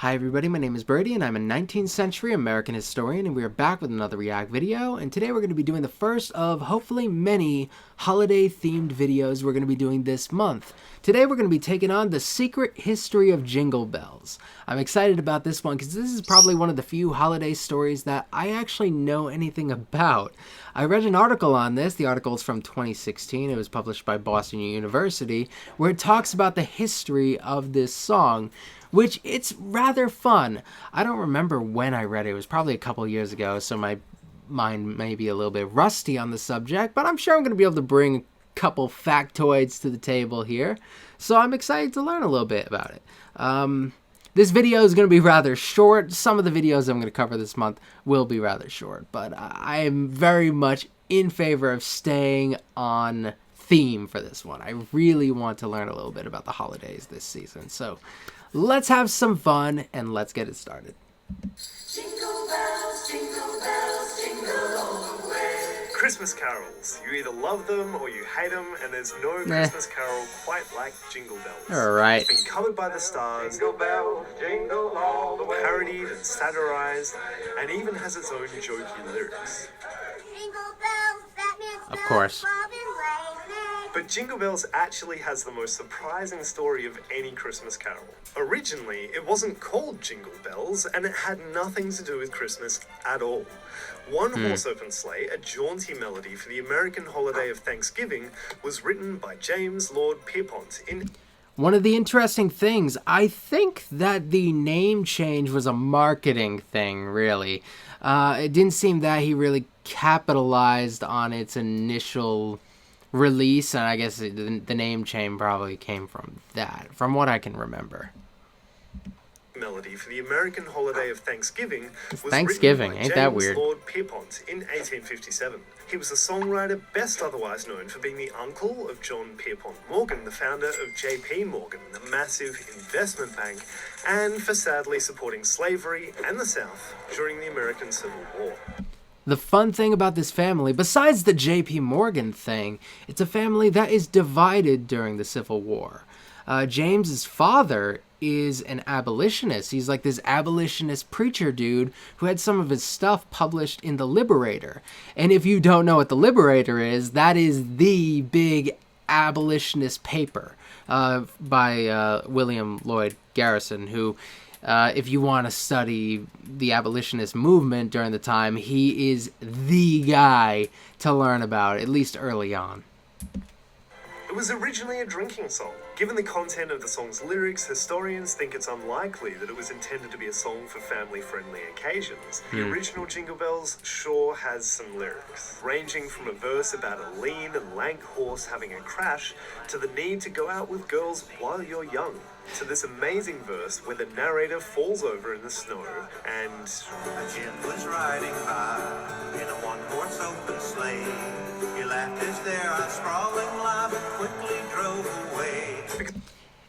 Hi everybody, my name is Brady and I'm a 19th century American historian and we are back with another React video, and today we're going to be doing the first of hopefully many holiday themed videos we're going to be doing this month. Today we're going to be taking on the secret history of Jingle Bells. I'm excited about this one because this is probably one of the few holiday stories that I actually know anything about. I read an article on this. The article is from 2016. It was published by Boston University, where it talks about the history of this song, which it's rather fun. I don't remember when I read it. It was probably a couple years ago, so my mind may be a little bit rusty on the subject, but I'm sure I'm going to be able to bring a couple factoids to the table here. So I'm excited to learn a little bit about it. This video is going to be rather short. Some of the videos I'm going to cover this month will be rather short, but I am very much in favor of staying on theme for this one. I really want to learn a little bit about the holidays this season. So let's have some fun and let's get it started. Jingle bells, jingle all the way. Christmas carols. You either love them or you hate them, and there's no Christmas carol quite like Jingle Bells. All right. It's been covered by the stars, Jingle bells, jingle all the way. parodied and satirized, and even has its own jokey lyrics. Jingle bells, that means Of course. But Jingle Bells actually has the most surprising story of any Christmas carol. Originally, it wasn't called Jingle Bells, and it had nothing to do with Christmas at all. One Horse Open Sleigh, a jaunty melody for the American holiday of Thanksgiving, was written by James Lord Pierpont in... One of the interesting things, I think that the name change was a marketing thing, really. It didn't seem that he really capitalized on its initial release, and I guess the name change probably came from that, from what I can remember. melody for the American holiday of Thanksgiving was Thanksgiving, written by ain't that James weird? Lord Pierpont in 1857. He was a songwriter best otherwise known for being the uncle of John Pierpont Morgan, the founder of J.P. Morgan, the massive investment bank, and for sadly supporting slavery and the South during the American Civil War. The fun thing about this family, besides the J.P. Morgan thing, it's a family that is divided during the Civil War. James's father is an abolitionist. He's like this abolitionist preacher dude who had some of his stuff published in The Liberator. And if you don't know what The Liberator is, that is the big abolitionist paper by William Lloyd Garrison, who, if you want to study the abolitionist movement during the time, he is the guy to learn about, at least early on. It was originally a drinking song. Given the content of the song's lyrics, historians think it's unlikely that it was intended to be a song for family-friendly occasions. The original Jingle Bells sure has some lyrics, ranging from a verse about a lean and lank horse having a crash to the need to go out with girls while you're young, to this amazing verse where the narrator falls over in the snow and... A gent was riding by in a one-horse open sleigh. He laughed as their unsprawling life quickly drove away.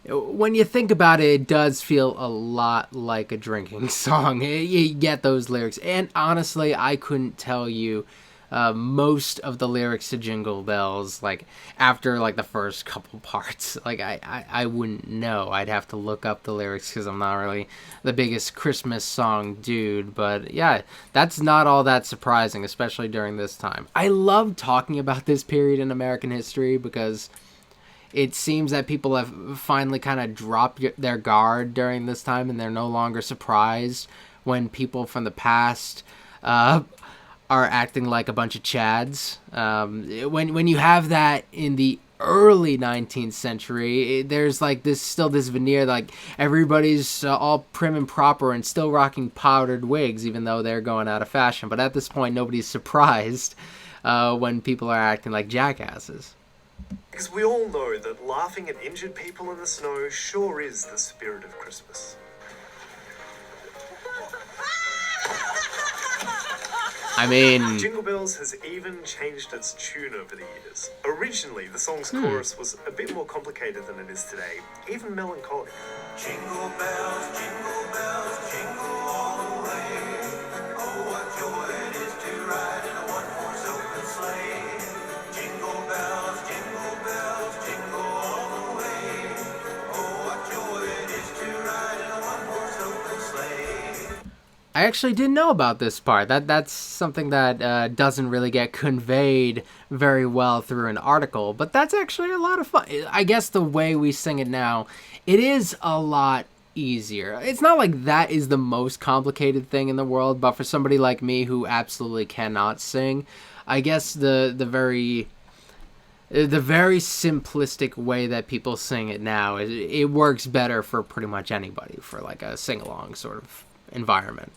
When you think about it, it does feel a lot like a drinking song. You get those lyrics. And honestly, I couldn't tell you most of the lyrics to Jingle Bells, like, after, like, the first couple parts. Like, I wouldn't know. I'd have to look up the lyrics because I'm not really the biggest Christmas song dude. But, yeah, that's not all that surprising, especially during this time. I love talking about this period in American history because it seems that people have finally kind of dropped their guard during this time, and they're no longer surprised when people from the past are acting like a bunch of chads. When you have that in the early 19th century, there's like this veneer, like everybody's all prim and proper and still rocking powdered wigs, even though they're going out of fashion. But at this point, nobody's surprised when people are acting like jackasses. Because we all know that laughing at injured people in the snow sure is the spirit of Christmas. I mean, Jingle Bells has even changed its tune over the years. Originally, the song's chorus was a bit more complicated than it is today, even melancholic. Jingle bells, jingle all the way. Oh, what joy it is to ride in a one-horse open sleigh. Jingle bells, jingle all the way. Oh, what joy it is to ride in a one-horse open I actually didn't know about this part. That's something that doesn't really get conveyed very well through an article, but that's actually a lot of fun. I guess the way we sing it now, it is a lot easier. It's not like that is the most complicated thing in the world, but for somebody like me who absolutely cannot sing, I guess the very simplistic way that people sing it now, it works better for pretty much anybody for like a sing-along sort of environment.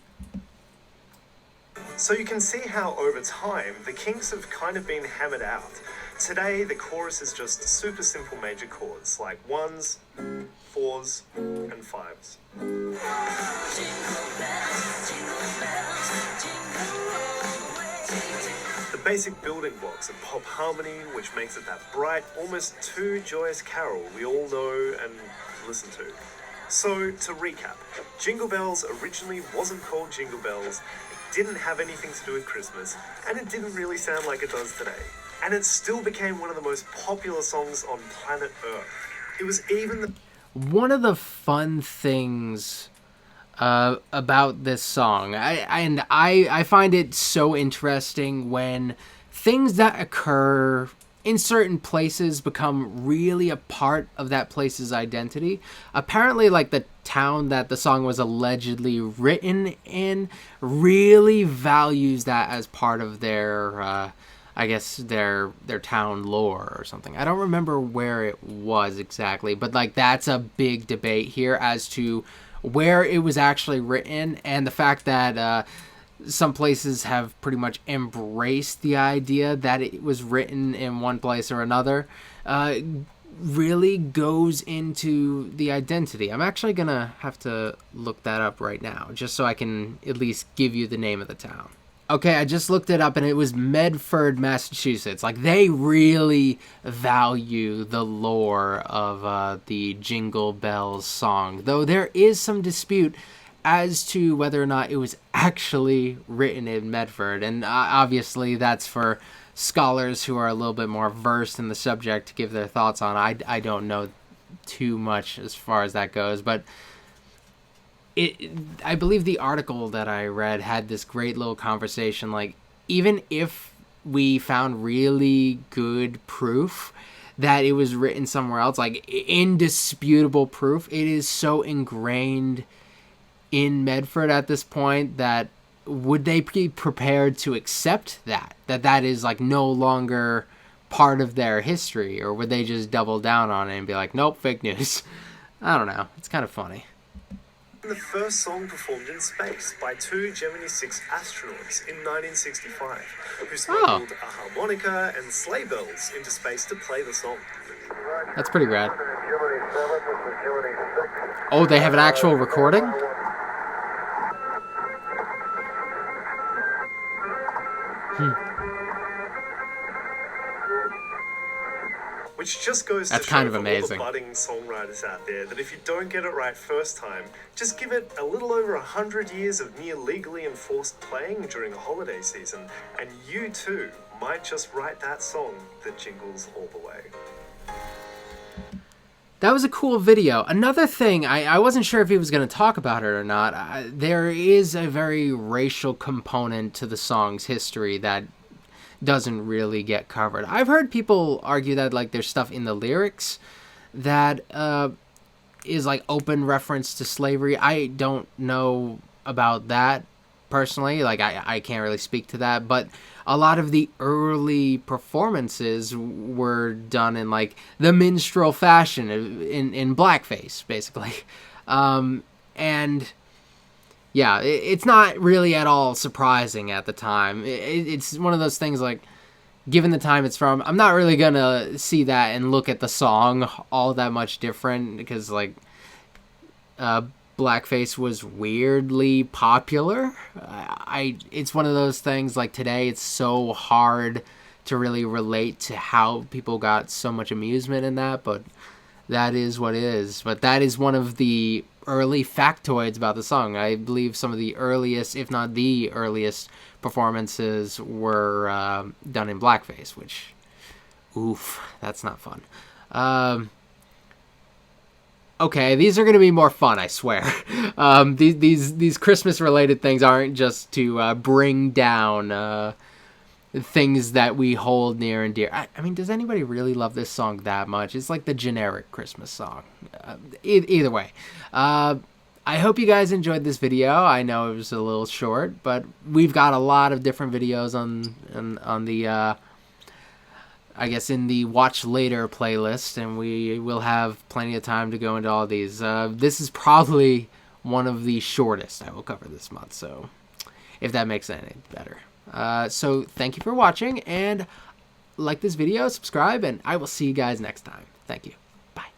So you can see how over time the kinks have kind of been hammered out. Today the chorus is just super simple major chords like 1s, 4s, and 5s. The basic building blocks of pop harmony, which makes it that bright, almost too joyous carol we all know and listen to. So, to recap, Jingle Bells originally wasn't called Jingle Bells, it didn't have anything to do with Christmas, and it didn't really sound like it does today. And it still became one of the most popular songs on planet Earth. It was even the... One of the fun things about this song, I find it so interesting when things that occur in certain places become really a part of that place's identity. Apparently, like, the town that the song was allegedly written in really values that as part of their I guess their town lore or something. I don't remember where it was exactly, but like that's a big debate here as to where it was actually written, and the fact that some places have pretty much embraced the idea that it was written in one place or another really goes into the identity. I'm actually gonna have to look that up right now just so I can at least give you the name of the town. Okay, I just looked it up and it was Medford, Massachusetts. Like, they really value the lore of the Jingle Bells song, though there is some dispute as to whether or not it was actually written in Medford. And obviously that's for scholars who are a little bit more versed in the subject to give their thoughts on. I don't know too much as far as that goes, but I believe the article that I read had this great little conversation. Like, even if we found really good proof that it was written somewhere else, like indisputable proof, it is so ingrained in Medford at this point that would they be prepared to accept that is like no longer part of their history, or would they just double down on it and be like, nope, fake news? I don't know. It's kind of funny. The first song performed in space by two Gemini 6 astronauts in 1965, who smuggled a harmonica and sleigh bells into space to play the song. That's pretty rad. Oh, they have an actual recording? Which just goes That's to kind show of for amazing. all the budding songwriters out there that if you don't get it right first time, just give it a little over 100 years of near legally enforced playing during the holiday season, and you too might just write that song that jingles all the way. That was a cool video. Another thing, I wasn't sure if he was going to talk about it or not. There is a very racial component to the song's history that doesn't really get covered. I've heard people argue that like there's stuff in the lyrics that is like open reference to slavery. I don't know about that personally. Like I can't really speak to that, but a lot of the early performances were done in like the minstrel fashion in blackface, basically. And yeah, it's not really at all surprising at the time. It's one of those things like, given the time it's from, I'm not really gonna see that and look at the song all that much different, because like blackface was weirdly popular. It's one of those things like today it's so hard to really relate to how people got so much amusement in that, but that is what it is. But that is one of the early factoids about the song. I believe some of the earliest, if not the earliest, performances were done in blackface, which, oof, that's not fun. Okay, these are going to be more fun, I swear. These Christmas-related things aren't just to bring down things that we hold near and dear. I mean, does anybody really love this song that much? It's like the generic Christmas song. Either way. I hope you guys enjoyed this video. I know it was a little short, but we've got a lot of different videos on the... I guess in the watch later playlist, and we will have plenty of time to go into all these. This is probably one of the shortest I will cover this month, so if that makes any better. So thank you for watching, and like this video, subscribe, and I will see you guys next time. Thank you.